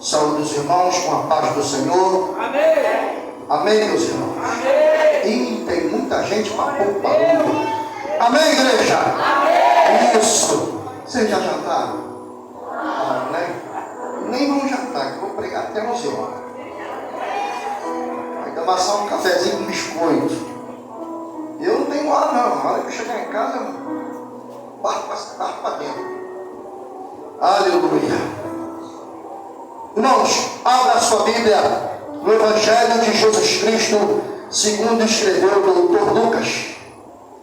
Saúde os irmãos com a paz do Senhor. Amém. Amém, meus irmãos. Amém. E tem muita gente para pouco barulho. Amém, igreja? Amém. Isso. Vocês já jantaram? Né? Nem vão jantar, que eu vou pregar até 11 horas. Vai tomar só um cafezinho com biscoito. Eu não tenho hora não. Na hora que eu chegar em casa, eu bato para dentro. Aleluia. Irmãos, abra a sua Bíblia no Evangelho de Jesus Cristo, segundo escreveu o doutor Lucas,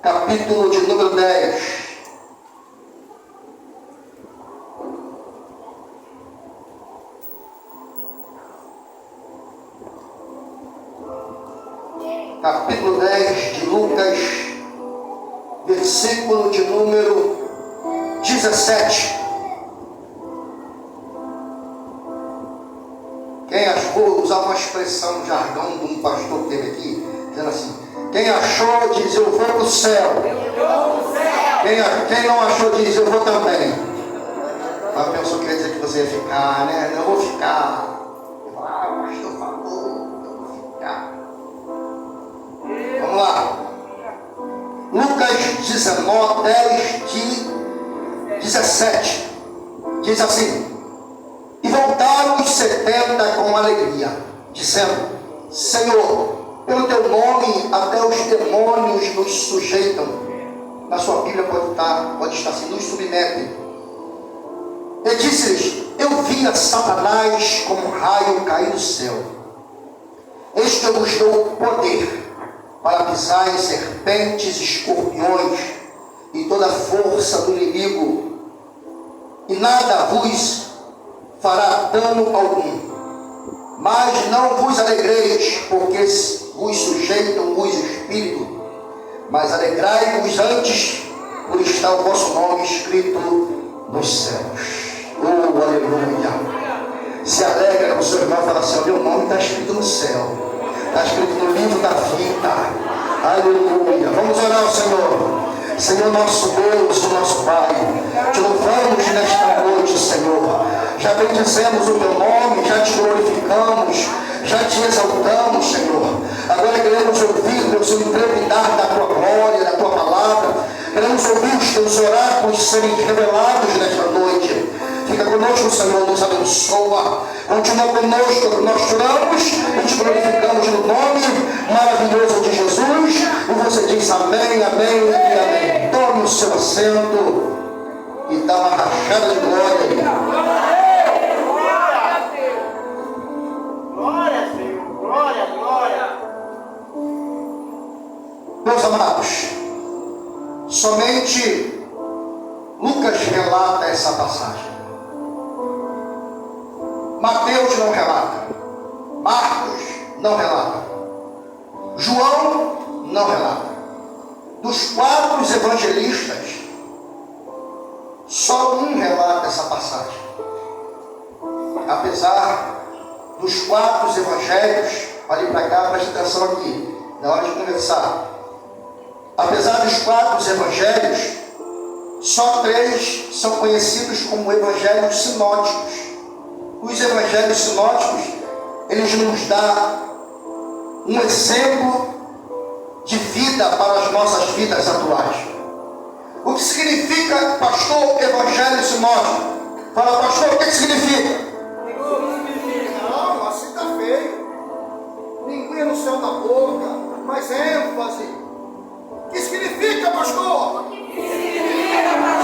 capítulo de número 10. Capítulo 10 de Lucas, versículo de número 17. Quem achou, vou usar uma expressão, um jargão de um pastor que teve aqui, dizendo assim: quem achou diz eu vou para o céu. Quem não achou diz eu vou também. Mas pensou que quer dizer que você ia ficar, né? Eu vou ficar. O pastor falou, eu vou ficar. Vamos lá. Lucas 19, 10 de 17. Diz assim: e voltaram os 70 com alegria, dizendo: Senhor, pelo teu nome até os demônios nos sujeitam. Na sua Bíblia pode estar assim: nos submetem. E disse-lhes: eu via Satanás como um raio cair do céu. Eis que eu vos dou poder para pisar em serpentes, escorpiões e toda a força do inimigo, e nada vos fará dano algum. Mas não vos alegreis, porque vos sujeitam os espíritos, mas alegrai-vos antes, por estar o vosso nome escrito nos céus. Oh, aleluia! Se alegra com o seu irmão e fala assim: o meu nome está escrito no céu, está escrito no livro da vida. Aleluia! Vamos orar ao Senhor. Senhor nosso Deus, nosso Pai, te louvamos nesta noite, Senhor. Já bendizemos o teu nome, já te glorificamos, já te exaltamos, Senhor. Agora queremos ouvir, Deus, o intrepidar da tua glória, da tua palavra. Queremos ouvir os teus oráculos serem revelados nesta noite. Fica conosco, Senhor, nos abençoa. Continua conosco, nós oramos e te glorificamos no nome maravilhoso de Jesus. E você diz amém, amém e amém. Tome o seu assento e dá uma rachada de glória aí. Glória, Senhor. Glória, glória. Meus amados, somente Lucas relata essa passagem. Mateus não relata, Marcos não relata, João não relata. Dos 4 evangelistas, só um relata essa passagem. Apesar dos 4 evangelhos, olhe para cá, preste atenção aqui, na hora de conversar. Apesar dos 4 evangelhos, só 3 são conhecidos como evangelhos sinóticos. Os evangelhos sinóticos, eles nos dão um exemplo de vida para as nossas vidas atuais. O que significa, pastor, evangelho sinótico? Fala, pastor, o que significa? Não, assim está feio. Linguinha no céu da boca, mais ênfase. O que significa, pastor?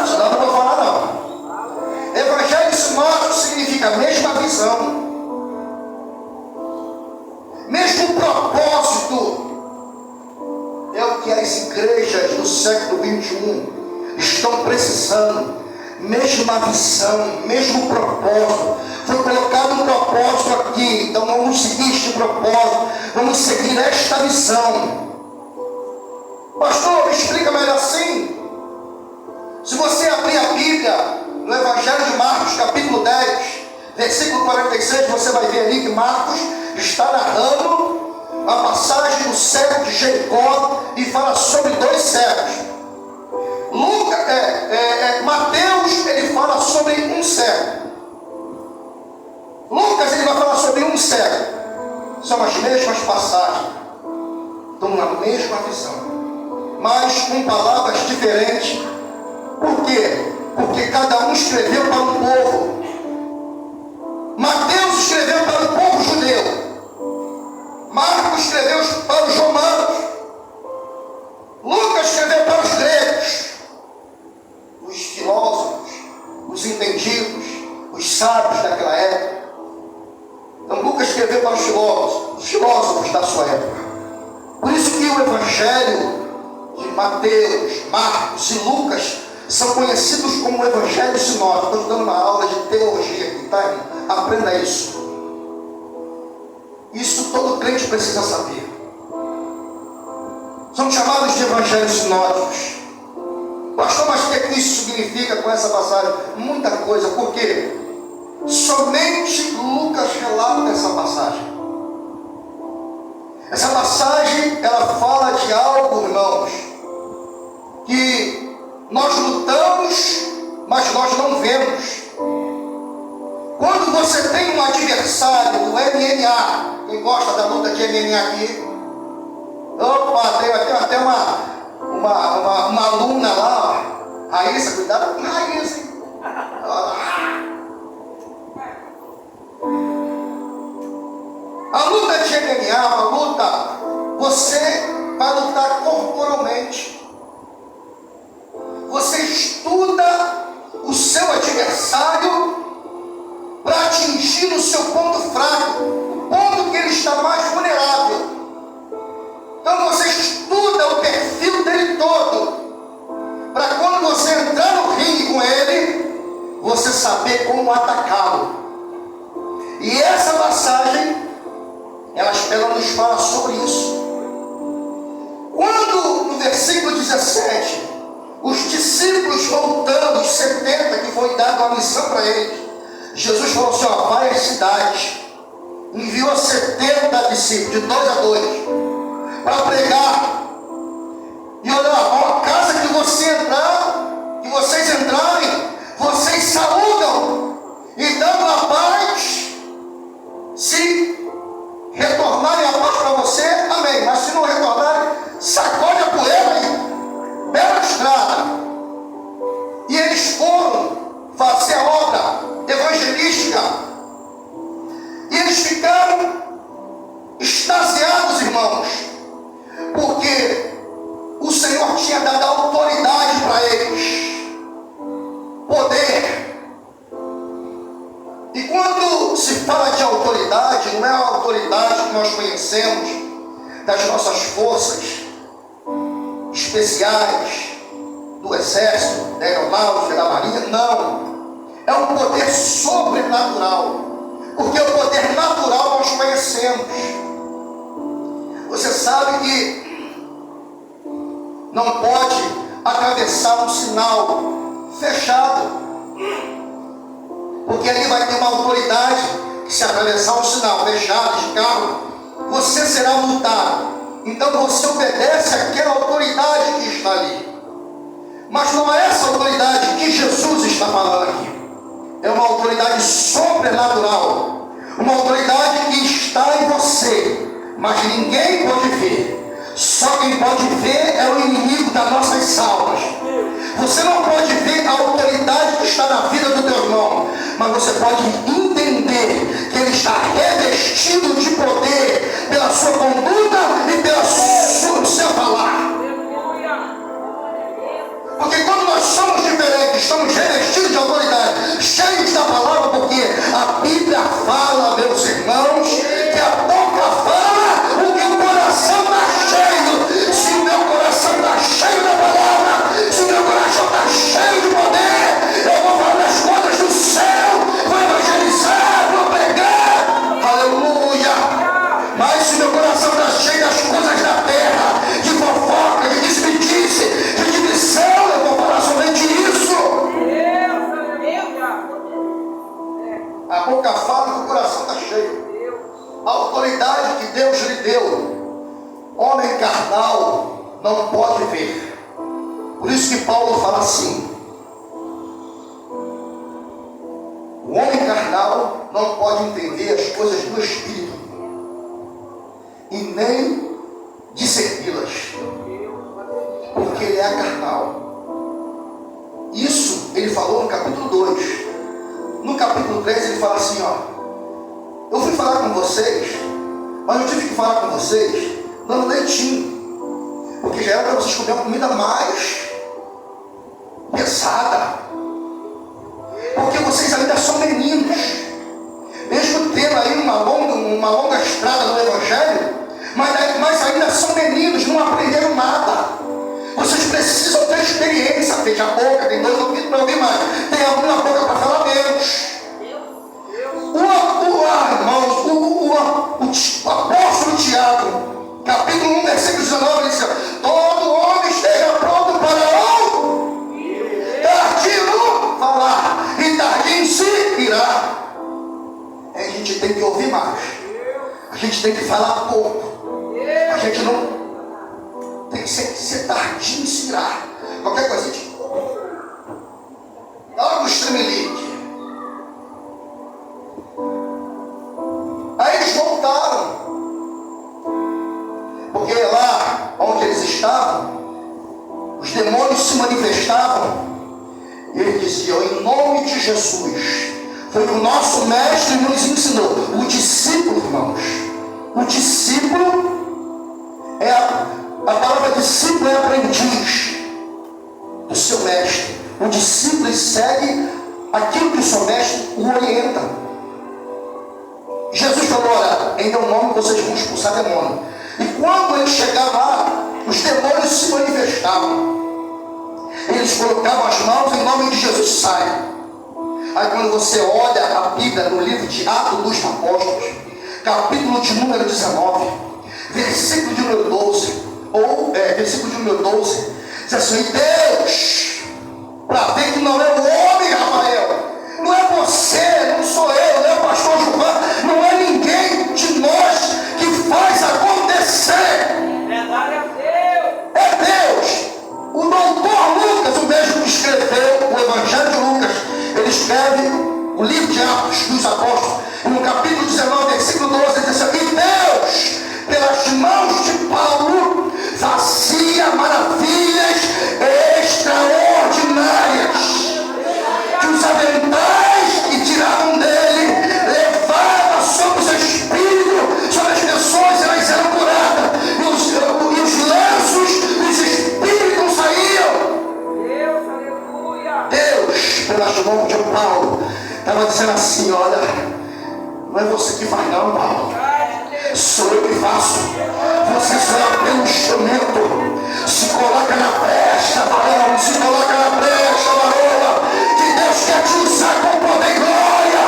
Senão eu não vou falar não. Evangelho sinótico significa a mesma visão, mesmo propósito. É o que as igrejas do século 21 estão precisando. Mesma visão, mesmo propósito. Foi colocado um propósito aqui, então vamos seguir este propósito, vamos seguir esta visão. Pastor, me explica melhor assim. Se você abrir a Bíblia no Evangelho de Marcos, capítulo 10, versículo 46, você vai ver ali que Marcos está narrando a passagem do cego de Jericó e fala sobre 2 cegos. Mateus, ele São as mesmas passagens, estão na mesma visão, mas com palavras diferentes. Por quê? Porque cada um escreveu para um povo. Mateus escreveu para o povo judeu, Marcos escreveu para os romanos, Lucas escreveu para os gregos, os filósofos, os entendidos, os sábios daquela época. Então Lucas escreveu para os filósofos da sua época. Por isso que o Evangelho de Mateus, Marcos e Lucas são conhecidos como o Evangelho sinótico. Estou dando uma aula de teologia aqui, tá? Aprenda isso. Isso todo crente precisa saber. São chamados de Evangelhos sinóticos. Pastor, mas o que isso significa com essa passagem? Muita coisa. Por quê? Somente Lucas relata essa passagem. Essa passagem, ela fala de algo, irmãos, que nós lutamos, mas nós não vemos. Quando você tem um adversário do MMA, quem gosta da luta de MMA aqui? Opa, tem até uma aluna lá, ó. Raíssa, cuidado com Raíssa, hein? A luta de MMA, uma luta, você vai lutar corporalmente. Você estuda o seu adversário para atingir o seu ponto fraco, o ponto que ele está mais vulnerável. Então você estuda o perfil dele todo, para quando você entrar no ringue com ele, você saber como atacá-lo. E essa passagem, ela nos fala sobre isso. Quando no versículo 17, os discípulos voltando, os 70 que foi dado a missão para eles, Jesus falou assim, ó, vai às cidades, enviou 70 discípulos, de 2 a 2, para pregar. E olha, a casa que vocês entrarem, vocês saúdam, e dando a paz, se retornarem a paz para você, amém. Mas se não retornarem, sacode a poeira aí, bela estrada. E eles foram fazer a obra evangelística. E eles ficaram extasiados, irmãos, porque o Senhor tinha dado autoridade para eles, poder. E quando se fala de autoridade, não é a autoridade que nós conhecemos das nossas forças especiais, do exército, da aeronáutica, da marinha, não. É um poder sobrenatural, porque o poder natural nós conhecemos. Você sabe que não pode atravessar um sinal fechado, porque ali vai ter uma autoridade que, se atravessar um sinal fechado de carro, você será multado. Então você obedece àquela autoridade que está ali. Mas não é essa autoridade que Jesus está falando aqui. É uma autoridade sobrenatural, uma autoridade que está em você, mas ninguém pode ver. Só quem pode ver é o inimigo das nossas almas. Você não pode ver a autoridade que está na vida do teu irmão, mas você pode entender que ele está revestido de poder pela sua conduta e pelo seu falar. Porque quando nós somos diferentes, estamos revestidos de autoridade, cheios da palavra, porque a Bíblia fala, meus irmãos, que a boca fala o que o coração está cheio. Se o meu coração está cheio da palavra, se o meu coração está cheio de poder, eu vou falar das coisas do céu, vou evangelizar, vou pregar, aleluia. Mas se meu coração está cheio das coisas da terra, de fofoca, de despedice, de divisão, eu vou falar somente isso. A boca fala que o coração está cheio. A autoridade que Deus lhe deu, homem carnal não pode ver. Por isso que Paulo fala assim: o homem carnal não pode entender as coisas do Espírito, nem de servi-las, porque ele é carnal. Isso ele falou no capítulo 2. No capítulo 3 ele fala assim, ó: eu fui falar com vocês, mas eu tive que falar com vocês dando leitinho, porque já era para vocês comerem uma comida mais pesada, porque vocês ainda são meninos, mesmo tendo aí uma longa estrada no Evangelho, mas ainda são meninos, não aprenderam nada. Vocês precisam ter experiência. Fecha a boca, tem 2 ouvidos para ouvir mais, tem alguma boca para falar menos. O apóstolo Tiago, capítulo 1, versículo 19, ele diz: todo homem esteja pronto para ouvir, tardio falar e tardio se irá. A gente tem que ouvir mais, a gente tem que falar pouco, a gente não tem que ser tardio em se irar. Qualquer coisa, logo o estremelique. Aí eles voltaram, porque lá onde eles estavam, os demônios se manifestavam, e eles diziam: em nome de Jesus. Foi o que o nosso mestre nos ensinou. O discípulo, irmãos, o discípulo é a palavra discípulo é aprendiz do seu mestre. O discípulo segue aquilo que o seu mestre o orienta. Jesus falou: olha, em meu nome vocês vão expulsar demônio. E quando ele chegava lá, os demônios se manifestavam. Eles colocavam as mãos em nome de Jesus, sai. Aí quando você olha a Bíblia no livro de Atos dos Apóstolos, capítulo de número 19, versículo de número 12, versículo de número 12, diz assim: Deus, para ver que não é o homem, Rafael, não é você, não sou eu, não é o pastor João, não é ninguém de nós que faz acontecer. É Deus. O doutor Lucas, o mesmo que escreveu o Evangelho de Lucas, ele escreve o livro de Atos dos Apóstolos, e no capítulo 19, versículo 12, ele diz assim: e Deus, pelas mãos de Paulo, fazia maravilhas extraordinárias, que os aventais que tiravam dele levavam sobre os espíritos, sobre as pessoas, e elas eram curadas, e os lenços dos espíritos não saíam. Deus, pelas mãos de Paulo, estava dizendo assim: olha, não é você que faz não, Paulo, sou eu que faço. Você só é um instrumento. Se coloca na brecha, varão, se coloca na brecha, varoa, que Deus quer te usar com poder e glória.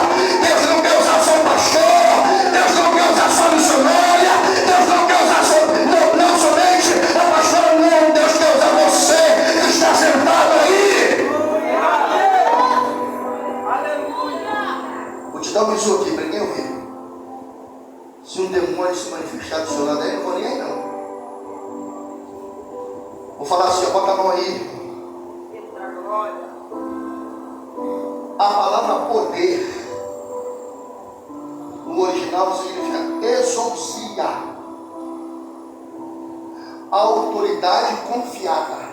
Deus não quer usar só o pastor, Deus não quer usar só a missionária, Deus não quer usar não somente a pastora, não. Deus quer usar você que está sentado aí. Vou te dar um bisu aqui para ninguém ouvir. Se um demônio se manifestar do seu lado aí, não vou nem aí não. Vou falar assim: ó, bota a mão aí. A palavra poder no original significa exousia, autoridade confiada.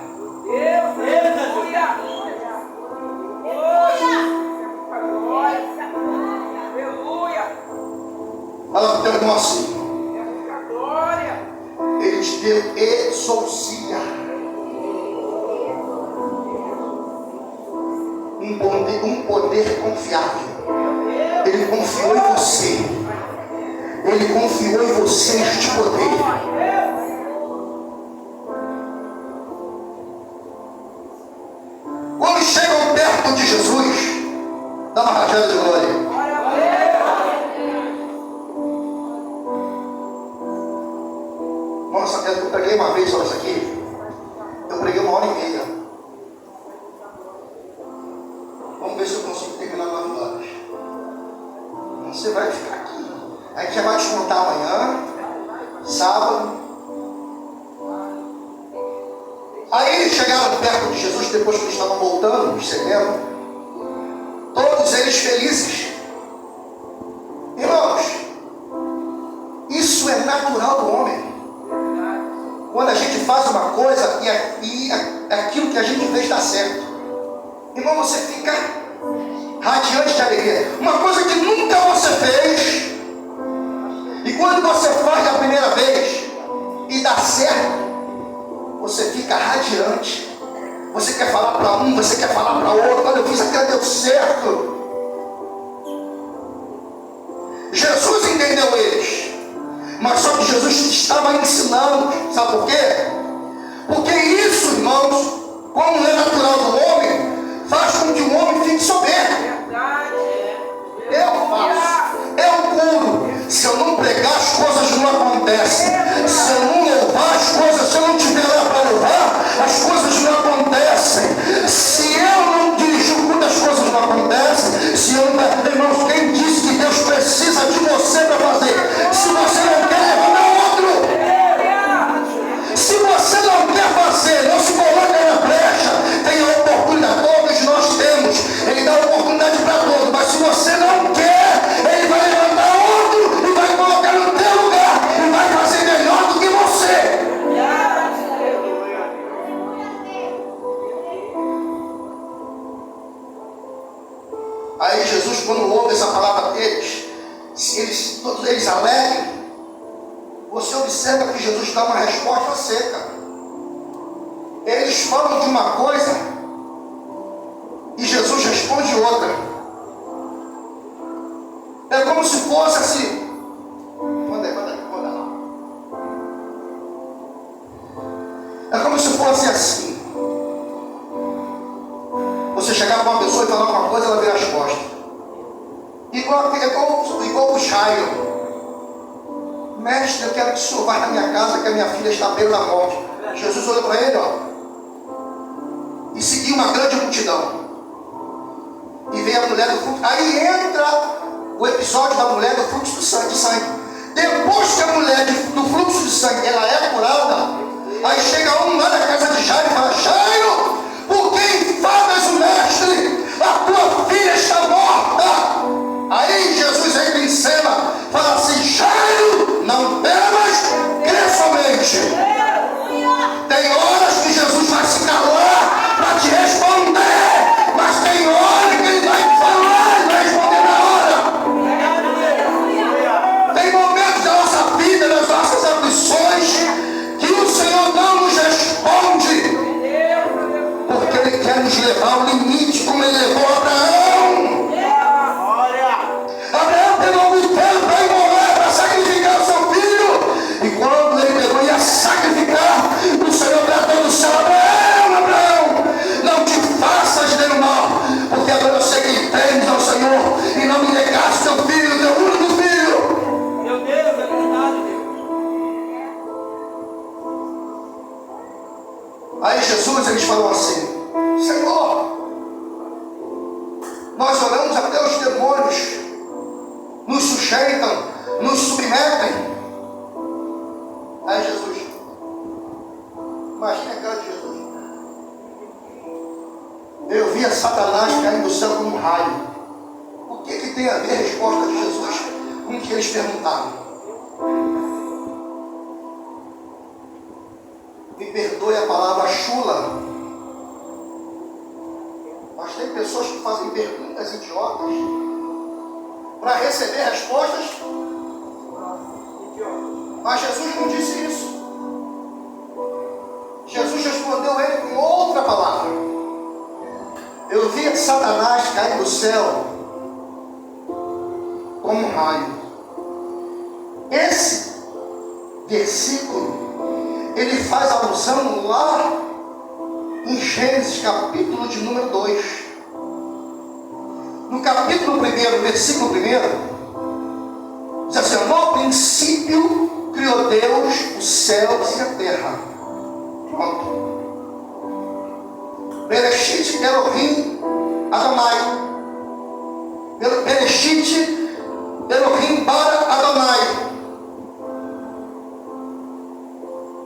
Fala para o teu irmão assim: ele te deu exousia, um poder confiável. Ele confiou em você. Ele confiou em você este poder. Quando chegam perto de Jesus, dá uma rajada de glória. Nossa, eu preguei uma vez sobre isso aqui. Eu preguei 1h30. Vamos ver se eu consigo terminar 9 horas. Você vai ficar aqui. A gente já vai descontar amanhã, sábado. Aí eles chegaram perto de Jesus, depois que eles estavam voltando, cedendo. Todos eles felizes. Irmãos, isso é natural do homem. Irmão, você fica radiante de alegria. Uma coisa que nunca você fez, e quando você faz a primeira vez e dá certo, você fica radiante. Você quer falar para um, você quer falar para outro. Quando eu fiz aquilo, deu certo. Jesus entendeu eles, mas só que Jesus estava ensinando. Sabe por quê? Porque isso, irmãos, como é natural do homem, faz com que o homem fique soberbo. Eu faço, eu curo. Se eu não pregar, as coisas não acontecem. Se eu não louvar as coisas, se eu não tiver lá para louvar, as coisas não acontecem. Se eu não dirigir o culto, as coisas não acontecem. Se eu não, irmãos, quem disse que Deus precisa de você para fazer? Se você não quer, levanta outro. Se você não quer fazer, não se coloca na brecha. Tem a oportunidade, todos nós temos. Ele dá oportunidade para todos, mas se você não quer, ele vai levantar outro e vai colocar no teu lugar e vai fazer melhor do que você. Aí Jesus, quando ouve essa palavra deles, todos eles alegam. Você observa que Jesus dá uma resposta seca. Eles falam de uma coisa e Jesus responde outra. É como se fosse assim. Manda lá. É como se fosse assim. Você chegar para uma pessoa e falar uma coisa, ela vira as costas. Igual o Jairo. Mestre, eu quero que o senhor vá na minha casa, que a minha filha está beira da morte. Jesus olhou para ele, e seguiu uma grande multidão. E veio a mulher do fluxo. Aí entra o episódio da mulher do fluxo de sangue. Depois que a mulher do fluxo de sangue ela é curada, aí chega um lá da casa de Jairo e fala: Jairo, por que enfadas o mestre? A tua filha está morta. Aí Jesus entra em cena, fala assim: Jairo, não temas, crê somente. Tem horas que Jesus vai se calar para te responder, mas tem hora que ele vai falar e vai responder na hora. Tem momentos da nossa vida, das nossas aflições, que o Senhor não nos responde, porque Ele quer nos levar ao limite, como Ele levou Abraão. Abraão pegou o cutelo para ir morrer, para sacrificar o seu filho. E quando ele pegou e ia sacrificar, o Senhor bradou do céu: Abraão, não te faças de mal, porque agora eu sei que temes ao Senhor e não me negaste teu filho, teu único filho. Meu Deus, é verdade, Deus. Aí Jesus, eles falam assim: Senhor, nós oramos até os demônios nos sujeitam, nos submetem. Aí Jesus, imagina a cara de Jesus. Eu via Satanás cair do céu como um raio. O que tem a ver a resposta de Jesus com o que eles perguntaram? Me perdoe a palavra chula, mas tem pessoas que fazem perguntas idiotas para receber respostas. Mas Jesus não disse isso. Jesus respondeu ele com outra palavra. Eu vi Satanás cair do céu como um raio. Esse versículo, ele faz alusão lá em Gênesis, capítulo de número 2. No capítulo 1, versículo 1, diz assim: no princípio criou Deus os céus e a terra. Pronto. Bereshit Elohim Adonai. Bereshit Elohim bara Adonai.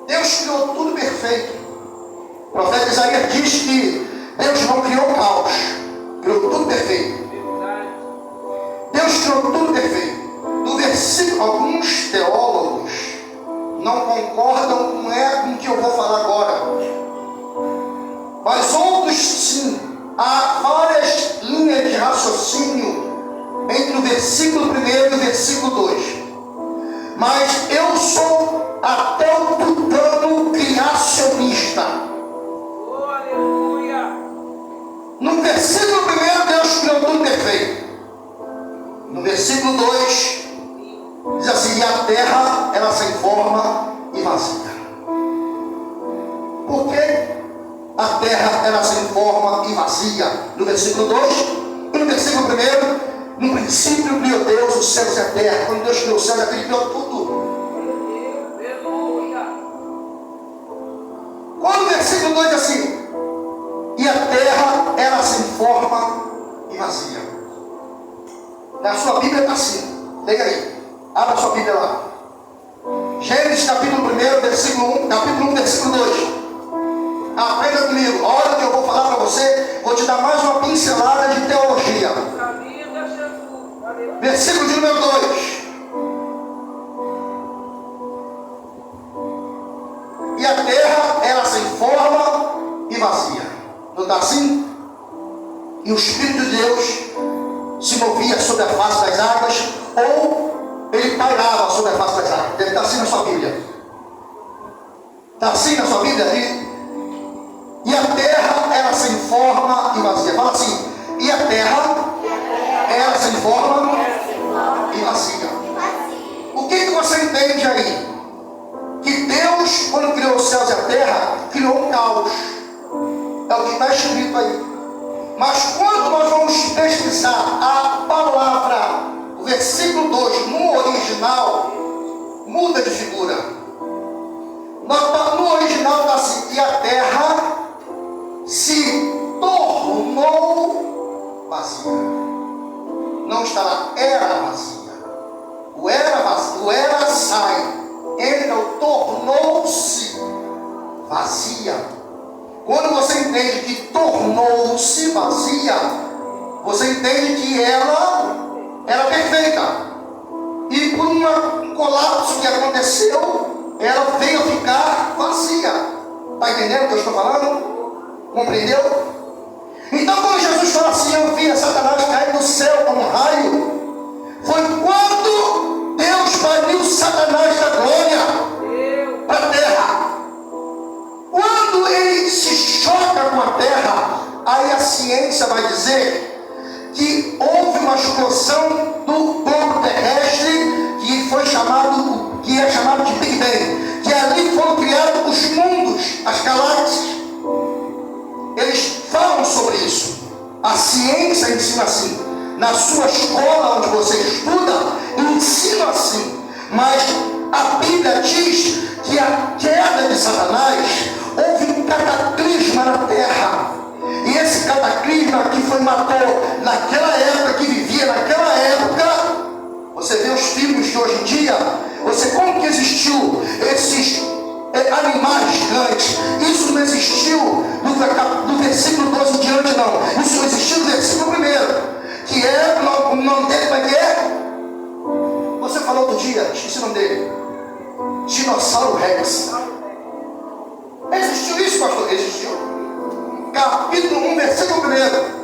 Deus criou tudo perfeito. O profeta Isaías diz que Deus não criou caos, criou tudo perfeito. Deus criou tudo perfeito. No versículo, alguns teólogos não concordam com o que eu vou falar agora, mas outros sim há várias linhas de raciocínio entre o versículo 1 e o versículo 2. Mas eu sou até o tutano criacionista. Oh, aleluia. No versículo 1, Deus criou tudo perfeito. No versículo 2, diz assim: e a terra era sem forma e vazia. Por que a terra era sem forma e vazia? No versículo 2 e no versículo 1, no princípio criou Deus os céus e a terra. Quando Deus criou os céus, Ele criou tudo. Aleluia. Quando o versículo 2 diz assim: e a terra era sem forma e vazia. Na sua Bíblia está assim. Leia aí. Abra sua Bíblia lá. Gênesis capítulo 1, versículo 1, capítulo 1, versículo 2. Aprenda comigo. Olha o que eu vou falar para você. Vou te dar mais uma pincelada de teologia. Aleluia, Jesus. Aleluia. Versículo de número 2. E a terra era sem forma e vazia. Não está assim? E o Espírito de Deus se movia sobre a face das águas, ou ele pairava sobre a face das águas. Deve estar assim na sua Bíblia. Está assim na sua Bíblia? E a terra era sem forma e vazia. Fala assim: e a terra era sem forma e vazia. O que você entende aí? Que Deus, quando criou os céus e a terra, criou um caos. É o que está escrito aí. Mas quando nós vamos pesquisar a palavra, o versículo 2, no original, muda de figura. No original está assim: e a terra se tornou vazia. Não está lá, era vazia. O era vazio, o era sai. Entra o tornou-se vazia. Quando você entende que tornou-se vazia, você entende que ela era perfeita. E por um colapso que aconteceu, ela veio a ficar vazia. Está entendendo o que eu estou falando? Compreendeu? Então quando Jesus fala assim: eu vi Satanás cair do céu como um raio, foi quando Deus baniu Satanás da glória para a terra. Quando ele se choca com a terra, aí a ciência vai dizer que houve uma explosão do globo terrestre que é chamado de Big Bang, que ali foram criados os mundos, as galáxias. Eles falam sobre isso. A ciência ensina assim. Na sua escola onde você estuda, ensina assim. Mas a Bíblia diz que a queda de Satanás, houve um cataclisma na terra. E esse cataclisma que matou naquela época, que vivia naquela época. Você vê os filmes de hoje em dia, como que existiu esses animais gigantes? Isso não existiu do versículo 12 em diante, não. Isso existiu no versículo 1, que é o nome dele, como é que é? Você falou outro dia, esqueci o nome dele. Dinossauro Rex. Existiu isso, pastor? Existiu. Capítulo 1, versículo 1.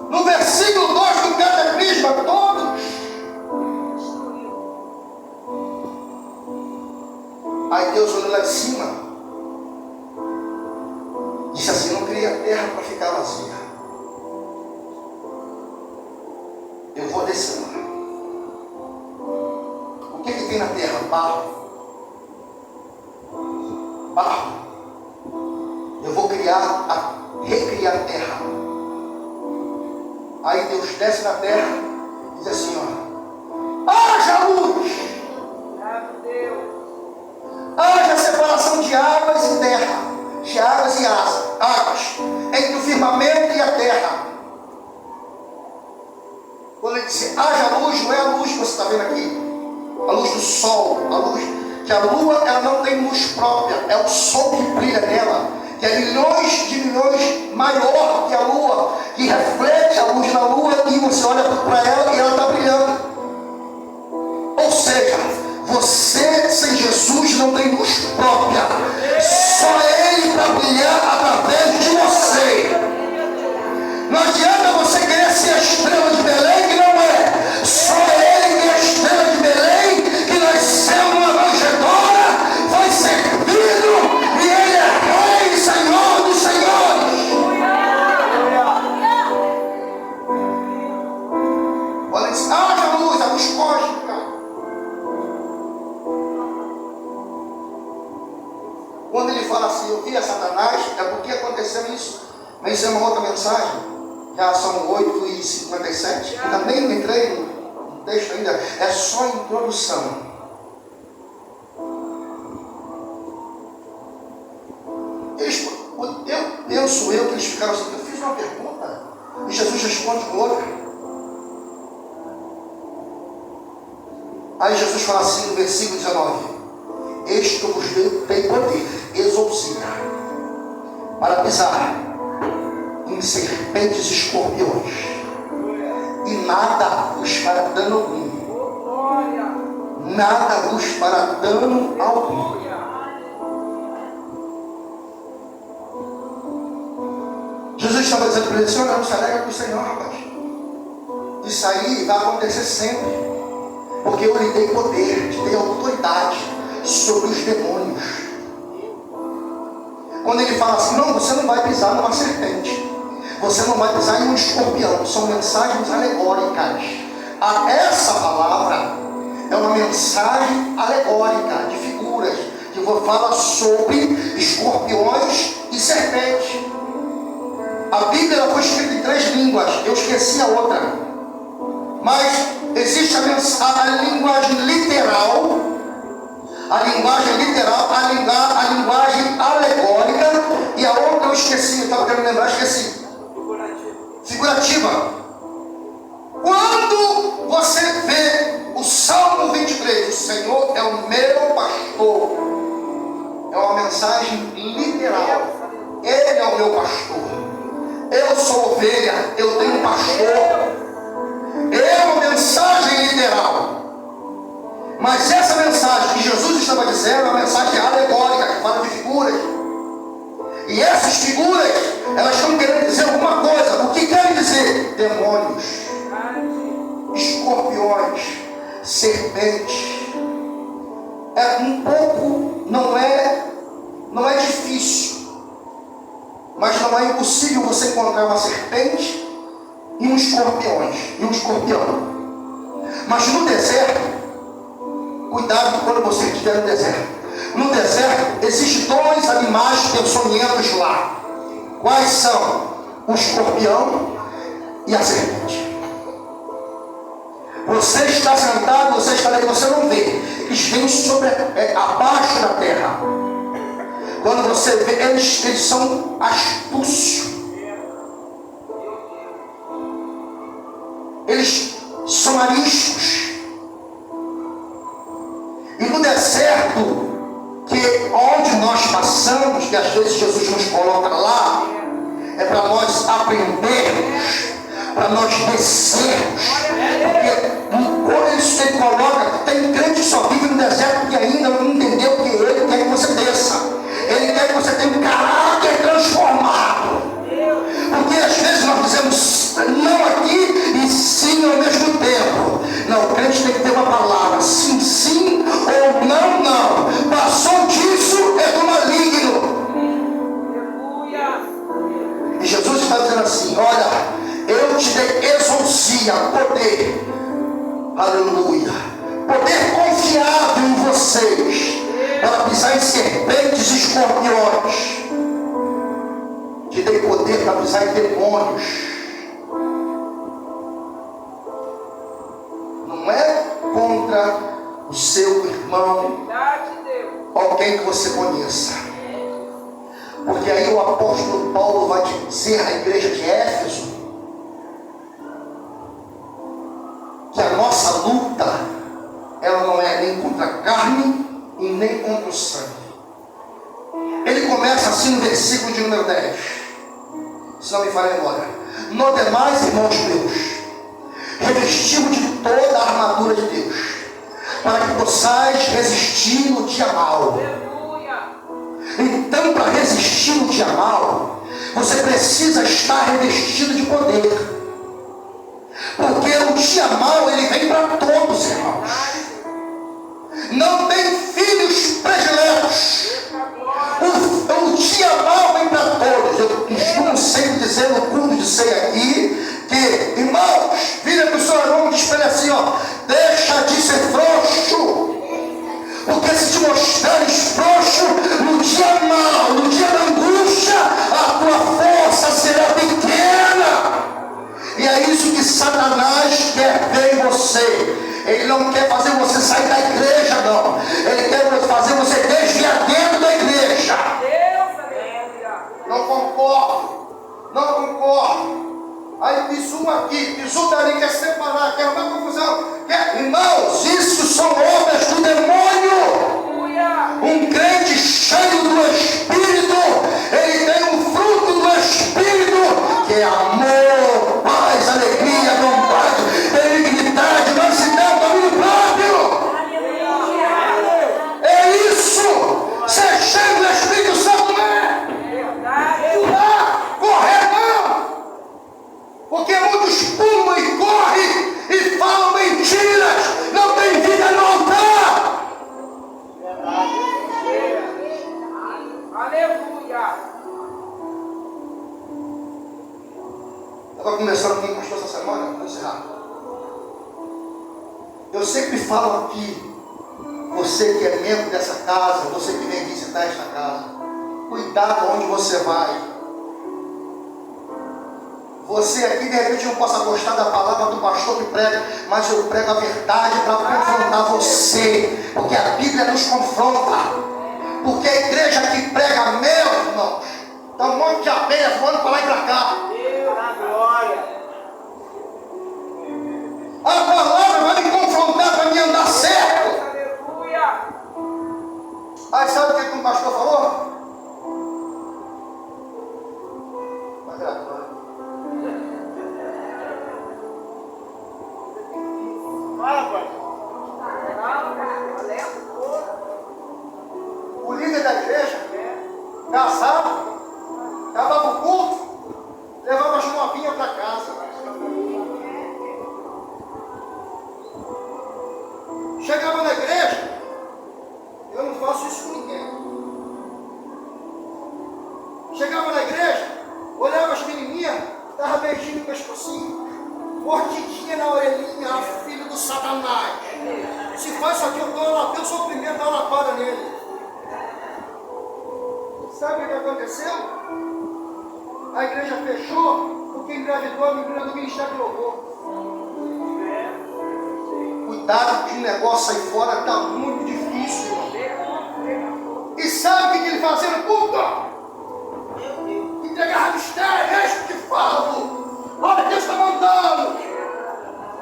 No versículo 2 do cataclisma, todos. Aí Deus olhou lá de cima, disse assim: não queria a terra para ficar vazia. Eu vou descer lá. O que tem na terra? Barro. Barro. Eu vou recriar a terra. Aí Deus desce na terra e diz assim: ó, haja luz, haja separação de águas e terra, de águas e águas, entre o firmamento e a terra. Quando ele disse haja luz, não é a luz que você está vendo aqui, a luz do sol, a luz que a lua ela não tem luz própria, é o sol que brilha nela, que é milhões de milhões maior que a lua, que reflete a luz da lua e você olha para ela e ela está brilhando. Ou seja, você sem Jesus não tem luz própria, só Ele para brilhar através de você. dizer uma outra mensagem. Já são 8h57. Ainda nem entrei no texto ainda. É só introdução. Penso eu que eles ficaram assim, eu fiz uma pergunta e Jesus responde com outra. Aí Jesus fala assim no versículo 19: eis que eu vos dei poder, exousia, para pisar em serpentes e escorpiões, e nada vos fará dano algum. Nada vos fará dano algum. Jesus estava dizendo para ele assim: olha, não se alegra com isso aí não, rapaz. Isso aí vai acontecer sempre. Porque eu lhe dei poder, te dei autoridade sobre os demônios. Quando ele fala assim: não, você não vai pisar numa serpente, você não vai pisar em um escorpião. São mensagens alegóricas. Essa palavra é uma mensagem alegórica, de figuras, que fala sobre escorpiões e serpentes. A Bíblia foi escrita em 3 línguas, eu esqueci a outra. Mas existe a linguagem literal, a linguagem alegórica, e a outra eu esqueci, eu estava querendo lembrar, esqueci. Figurativa. Quando você vê o Salmo 23, o Senhor é o meu pastor, é uma mensagem literal. Ele é o meu pastor. Eu sou ovelha, eu tenho um pastor. É uma mensagem literal. Mas essa mensagem que Jesus estava dizendo é uma mensagem alegórica, que fala de figuras. E essas figuras, elas estão querendo dizer alguma coisa. O que querem dizer? Demônios, escorpiões, serpentes. É um pouco, não é difícil, mas não é impossível você encontrar uma serpente e um escorpião. Mas no deserto, cuidado quando você estiver no deserto. No deserto existem 2 animais peçonhentos lá. Quais são? O escorpião e a serpente. Você está sentado, você está ali, você não vê. Eles vêm abaixo da terra. Quando você vê, eles são astúcios. Eles são ariscos. E no deserto, que onde nós passamos, que às vezes Jesus nos coloca lá, é para nós aprendermos, para nós descermos. Porque ele coloca, tem crente que só vive no deserto que ainda não entendeu que ele quer que você desça. Ele quer que você tenha um caráter transformado. Porque às vezes nós dizemos não aqui e sim ao mesmo tempo. Não, o crente tem que ter uma palavra, sim, sim, ou não, não. Passou disso, é do maligno. E Jesus está dizendo assim: olha, eu te dei exousia, poder, aleluia, poder confiável em vocês, para pisar em serpentes e escorpiões. Te dei poder para pisar em demônios. Não é contra o seu irmão, alguém que você conheça. Porque aí o apóstolo Paulo vai dizer à igreja de Éfeso que a nossa luta, ela não é nem contra a carne e nem contra o sangue. Ele começa assim no versículo de número 10. Se não me falha agora. No demais, irmãos meus, revestimos de toda a armadura de Deus, para que possais resistir no dia mau. Então, para resistir no dia mau, você precisa estar revestido de poder. Porque o dia mau, ele vem para todos, irmãos. Não tem filhos prediletos. O dia mau vem para todos. Eu costumo sempre dizer no culto de ceia aqui, que, irmãos, vira para o seu irmão e diz para ele assim, ó: deixa de ser frouxo. Porque se te mostrares frouxo no dia mau, no dia da angústia, a tua força será pequena. E é isso que Satanás quer ver em você. Ele não quer fazer você sair da igreja, não. Ele quer fazer você desviar dentro da igreja. Não concordo. Não concordo. Aí pisou aqui, pisou dali, quer separar, quer arrumar confusão. Irmãos, isso são obras do demônio. Um crente cheio do Espírito, ele tem um fruto do Espírito, que é amor, paz, alegria, bondade, benignidade, mansidão, domínio próprio. É isso. Ser cheio do Espírito Santo não é pular, correr não. Porque muitos pulam e correm e falam mentiras, não tem vida no altar. Aleluia! Estava conversando com o pastor essa semana, vou encerrar. Eu sempre falo aqui, você que é membro dessa casa, você que vem visitar esta casa, cuidado onde você vai. Você aqui de repente não possa gostar da palavra do pastor que prega, mas eu prego a verdade para confrontar você, porque a Bíblia nos confronta. Porque a igreja que prega, meu irmão, está um monte de abelha voando para lá e para cá. A palavra vai me confrontar para me andar certo. Aleluia! Aí sabe o que o pastor falou? Mas agora. O líder da igreja, casado, acabava o culto, levava as novinhas para casa. Chegava na igreja, eu não faço isso com ninguém. Chegava na igreja, olhava as menininhas, dava beijinho no pescocinho, mordidinha na orelhinha, filho do Satanás. Se faz isso aqui, eu sou o primeiro a dar uma lapada nele. Sabe o que aconteceu? A igreja fechou porque engravidou a menina do Ministério do Louvor. Cuidado que o negócio aí fora está muito difícil, irmão. E sabe o que ele fazia no culto? Entregava mistério, é isso que falo. Olha, Deus está mandando.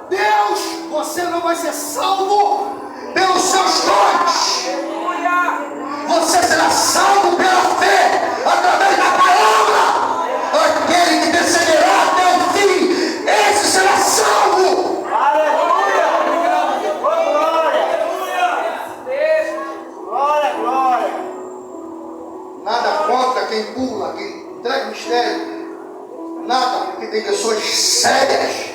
Deus, você não vai ser salvo pelos seus dons. Você será salvo pela fé, através da palavra. Aquele que descenderá até o fim, esse será salvo. Aleluia! Glória! Glória! Nada contra quem pula, quem entrega o mistério. Nada, porque tem pessoas sérias.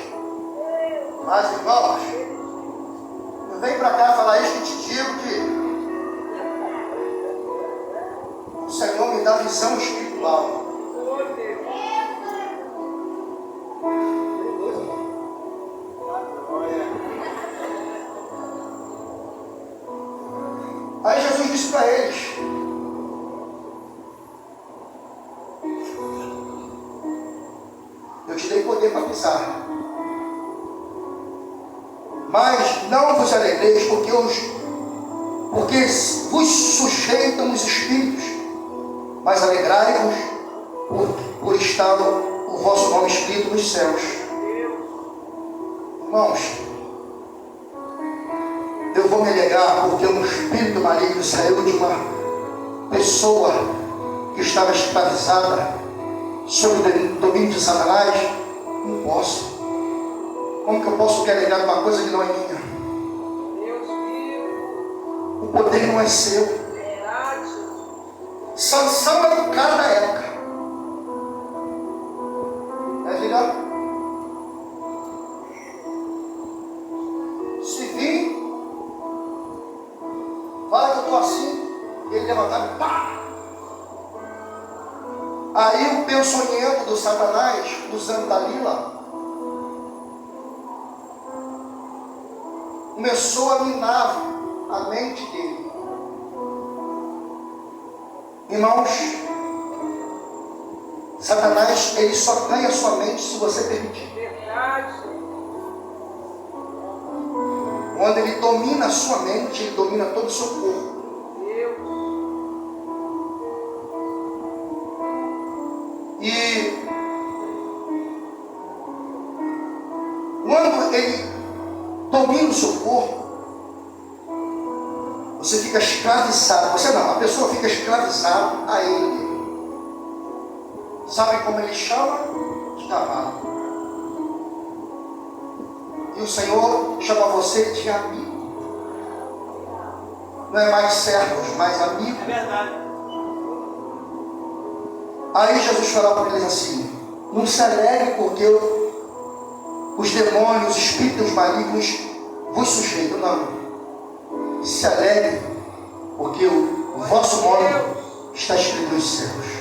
Mas, irmãos, eu venho para cá falar isso e te digo que o Senhor me dá visão espiritual. Aí Jesus disse para eles: eu te dei poder para pisar, mas não vos alegreis porque vos sujeitam os espíritos, mas alegrai-vos por estar o vosso nome escrito nos céus. Irmãos, eu vou me alegrar porque um espírito maligno saiu de uma pessoa que estava escravizada sob o domínio de Satanás. Não posso. Como que eu posso me alegrar de uma coisa que não é minha? O poder não é seu. Sansão era o cara da época. É filha? Se vir, fala que eu estou assim, e ele levantava e pá! Aí o peçonhento do Satanás, usando Dalila, começou a minar a mente dele. Irmãos, Satanás, ele só ganha sua mente se você permitir. Verdade. Quando ele domina a sua mente, ele domina todo o seu corpo. Deus. E quando ele domina o seu corpo, você fica escravizado. Você não, a pessoa fica escravizada a ele. Sabe como ele chama? De cavalo. E o Senhor chama você de amigo. Não é mais servos, mas amigo. É verdade. Aí Jesus falou para eles assim: não se alegre porque os demônios, os espíritos malignos vos sujeitam. Não. Se alegre porque o vosso nome está escrito nos céus.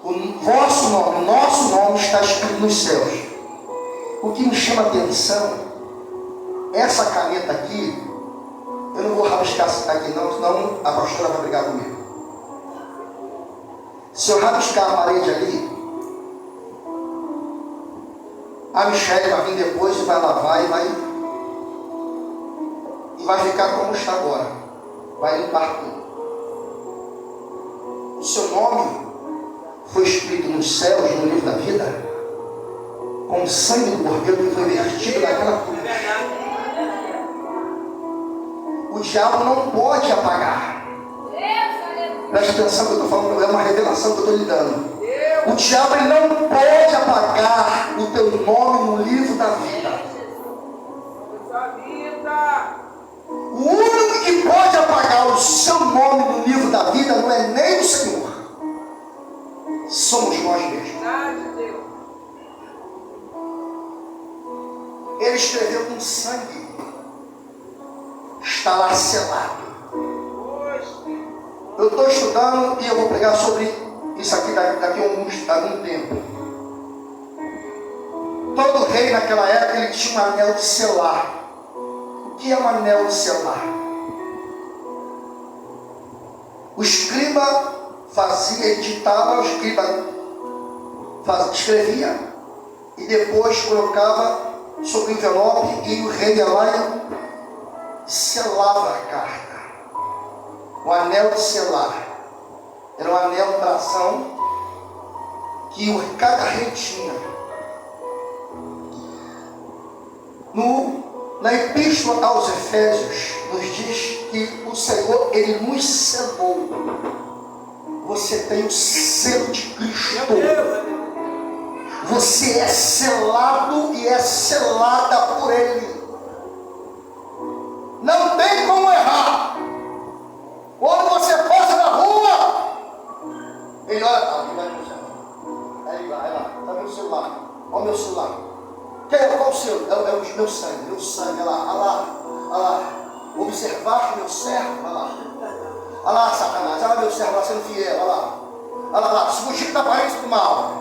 O vosso nome, o nosso nome está escrito nos céus. O que me chama a atenção, essa caneta aqui, eu não vou rabiscar aqui não, senão a pastora vai brigar comigo. Se eu rabiscar a parede ali, a Michelle vai vir depois e vai lavar e vai ficar como está agora. Vai limpar tudo. O seu nome foi escrito nos céus, no livro da vida, com o sangue do cordeiro que foi vertido naquela cruz. O diabo não pode apagar. Preste atenção que eu estou falando, é uma revelação que eu estou lhe dando. O diabo ele não pode apagar o teu nome no livro da vida. O único que pode apagar o seu nome no livro da vida não é nem o Senhor. Somos nós mesmos. Ele escreveu com sangue. Está lá selado. Eu estou estudando e eu vou pregar sobre isso aqui daqui a algum tempo. Todo rei naquela época ele tinha um anel de selar. O que é um anel de selar? O escriba fazia, editava, o escriba escrevia e depois colocava sobre o envelope e o rei ia lá e selava a carta. O anel de selar era um anel de oração que cada rei tinha. Na epístola aos Efésios nos diz que o Senhor ele nos selou. Você tem o selo de Cristo. Você é selado e é selada por Ele. Não tem como errar. Quando você passa na rua, ele olha, ele vai no celular. Aí vai lá, está meu celular. Olha o meu celular. Qual o seu? É o meu sangue, olha lá. Observar meu servo, olha lá, Satanás, olha meu servo lá sendo fiel, olha lá, fugindo da aparência do mal.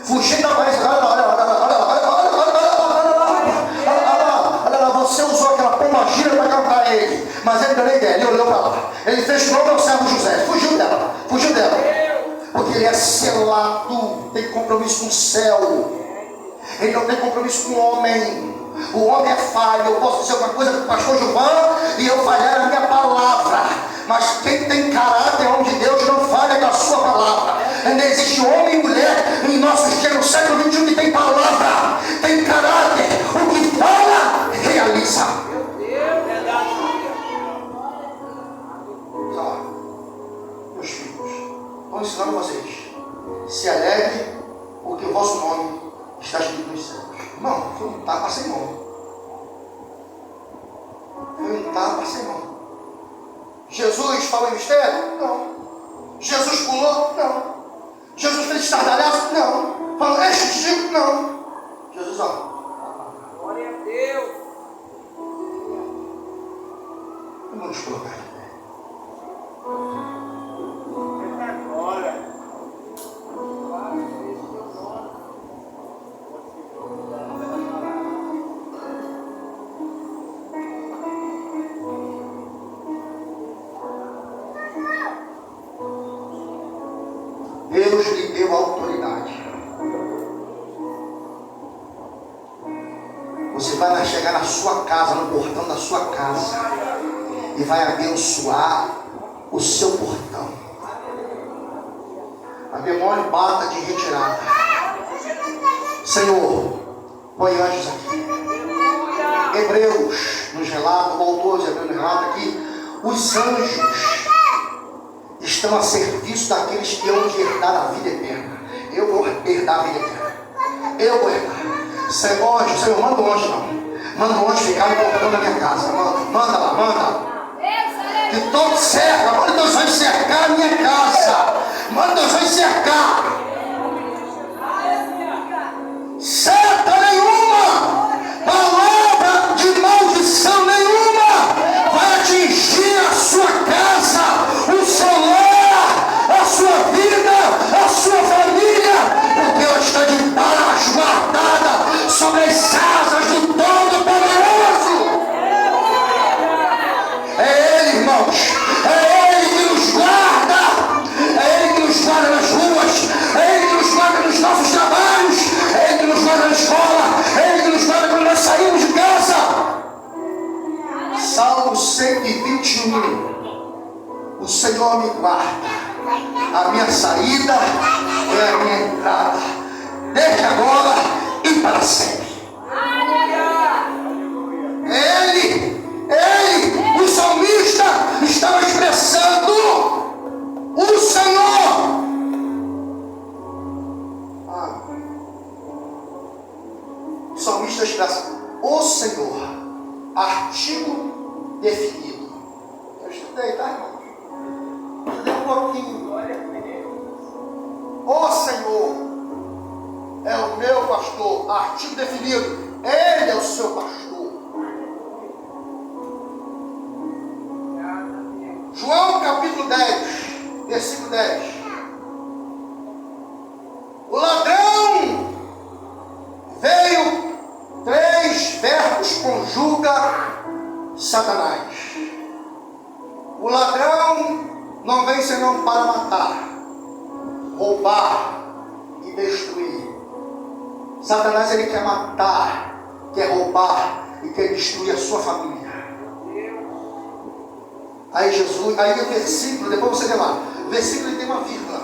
Fugindo da aparência, olha lá, você usou aquela pomba gira para cantar ele, mas ele não deu nem ideia, ele olhou para lá. Ele fez igual meu servo José, fugiu dela, porque ele é selado, tem compromisso com o céu. Ele não tem compromisso com o homem. O homem é falho. Eu posso dizer alguma coisa para o pastor Gilvan e eu falhar a minha palavra. Mas quem tem caráter, homem de Deus, não falha com a sua palavra. Ainda existe homem e mulher em nossos dias, no século XXI, que tem palavra, tem caráter. O que fala, realiza. Meus filhos, estou ensinando vocês. Se alegre, porque o vosso nome está escrito nos céus. Não, foi um tapa sem mão. Jesus falou em mistério? Não. Jesus pulou? Não. Jesus fez estardalhaço? Não. Falou, enche de Chico? Não. Jesus, ó. Glória a Deus. Vamos nos colocar de pé. Glória. Você vai chegar na sua casa, no portão da sua casa, e vai abençoar o seu portão. A demônio bata de retirada. Senhor, põe anjos aqui. Hebreus nos relata, o autor de Hebreus nos relata que os anjos estão a serviço daqueles que hão de herdar a vida eterna. Eu vou herdar a vida eterna. Eu vou herdar. Senhor, manda um anjo não. Manda um anjo ficar no portão da minha casa. Manda lá, manda. Que todo cerca, manda Deus vai cercar a minha casa. Manda Deus vai cercar. Seta nenhuma, palavra de maldição nenhuma vai atingir a sua casa, o seu lar, a sua vida, a sua família, porque Deus está de paz guardada sobre as asas do Todo-Poderoso. É Ele, irmãos, é Ele que nos guarda, é Ele que nos guarda nas ruas, é Ele que nos guarda nos nossos trabalhos, é Ele que nos guarda na escola, é Ele que nos guarda quando nós saímos de casa. Salmo 121. O Senhor me guarda, a minha saída é a minha entrada, desde agora e para sempre. Ele, o salmista estava expressando o Senhor. O salmista expressa o Senhor, artigo definido. Eu estudei, tá, irmão? Estudei um pouquinho. O Senhor é o meu pastor, artigo definido. Ele é o seu pastor. João capítulo 10, versículo 10. O ladrão veio, 3 verbos conjuga Satanás. O ladrão não vem senão para matar, roubar e destruir. Satanás, ele quer matar, quer roubar e quer destruir a sua família. Aí Jesus, aí o versículo, depois você vê lá, o versículo ele tem uma vírgula.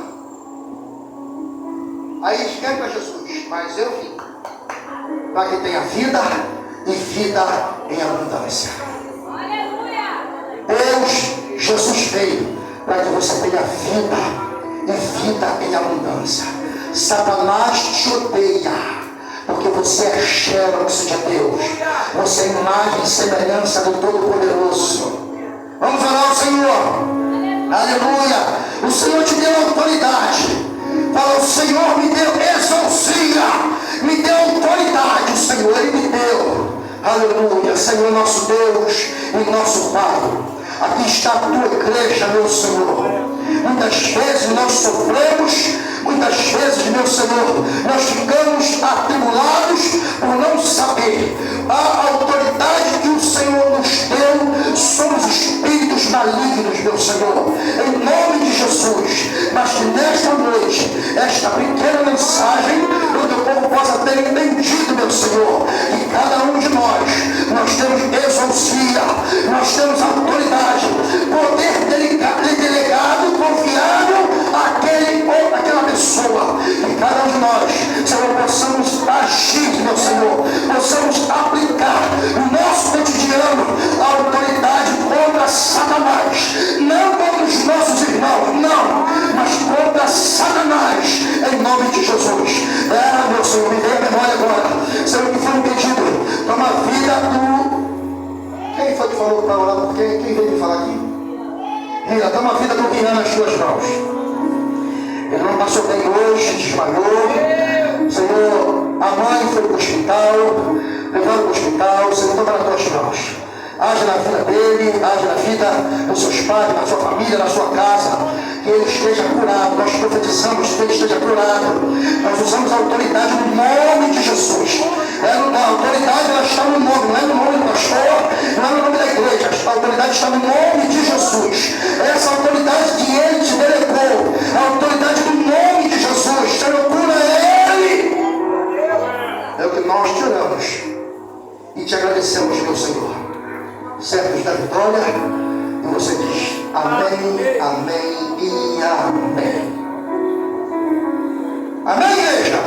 Aí escreve para Jesus, mas eu vim para que tenha vida e vida em abundância. Deus, Jesus veio para que você tenha vida e vida em abundância. Satanás te odeia, porque você é xerox de Deus. Você é imagem e semelhança do Todo-Poderoso. Vamos orar ao Senhor. Aleluia. O Senhor te deu autoridade. Fala, o Senhor me deu exousia, me deu autoridade. O Senhor, Ele me deu. Aleluia. Senhor, nosso Deus e nosso Pai, aqui está a tua igreja, meu Senhor. Muitas vezes nós sofremos, muitas vezes, meu Senhor, nós ficamos atribulados por não saber a autoridade que o Senhor nos deu. Somos espíritos malignos, meu Senhor, em nome de Jesus. Mas que nesta noite, esta pequena mensagem, o teu povo possa ter entendido, meu Senhor, que cada um de nós temos exousia, nós temos autoridade, poder delegado, confiado àquela pessoa. Que cada um de nós, Senhor, possamos agir, meu Senhor, possamos aplicar no nosso cotidiano a autoridade contra Satanás, não contra os nossos irmãos, não, mas contra Satanás, em nome de Jesus. Meu Senhor, me dê a memória agora, Senhor, que foi um pedido, toma a vida do... Quem foi que falou para orar por quem? Quem veio me falar aqui? Rina, toma a vida do Rian nas tuas mãos. Ele não passou bem hoje, desmaiou. Senhor, a mãe foi para o hospital, levando para o hospital. Senhor, toma nas tuas mãos. Age na vida dele, age na vida dos seus pais, na sua família, na sua casa. Que ele esteja curado. Nós profetizamos que ele esteja curado. Nós usamos a autoridade no nome de Jesus. A autoridade ela está no nome, não é no nome do pastor, não é no nome da igreja. A autoridade está no nome de Jesus. Essa autoridade que ele te delegou, a autoridade do nome de Jesus. Senhor, cura ele. É o que nós tiramos. te agradecemos, meu Senhor. Certos da vitória. E você diz amém, amém e amém. Amém, igreja?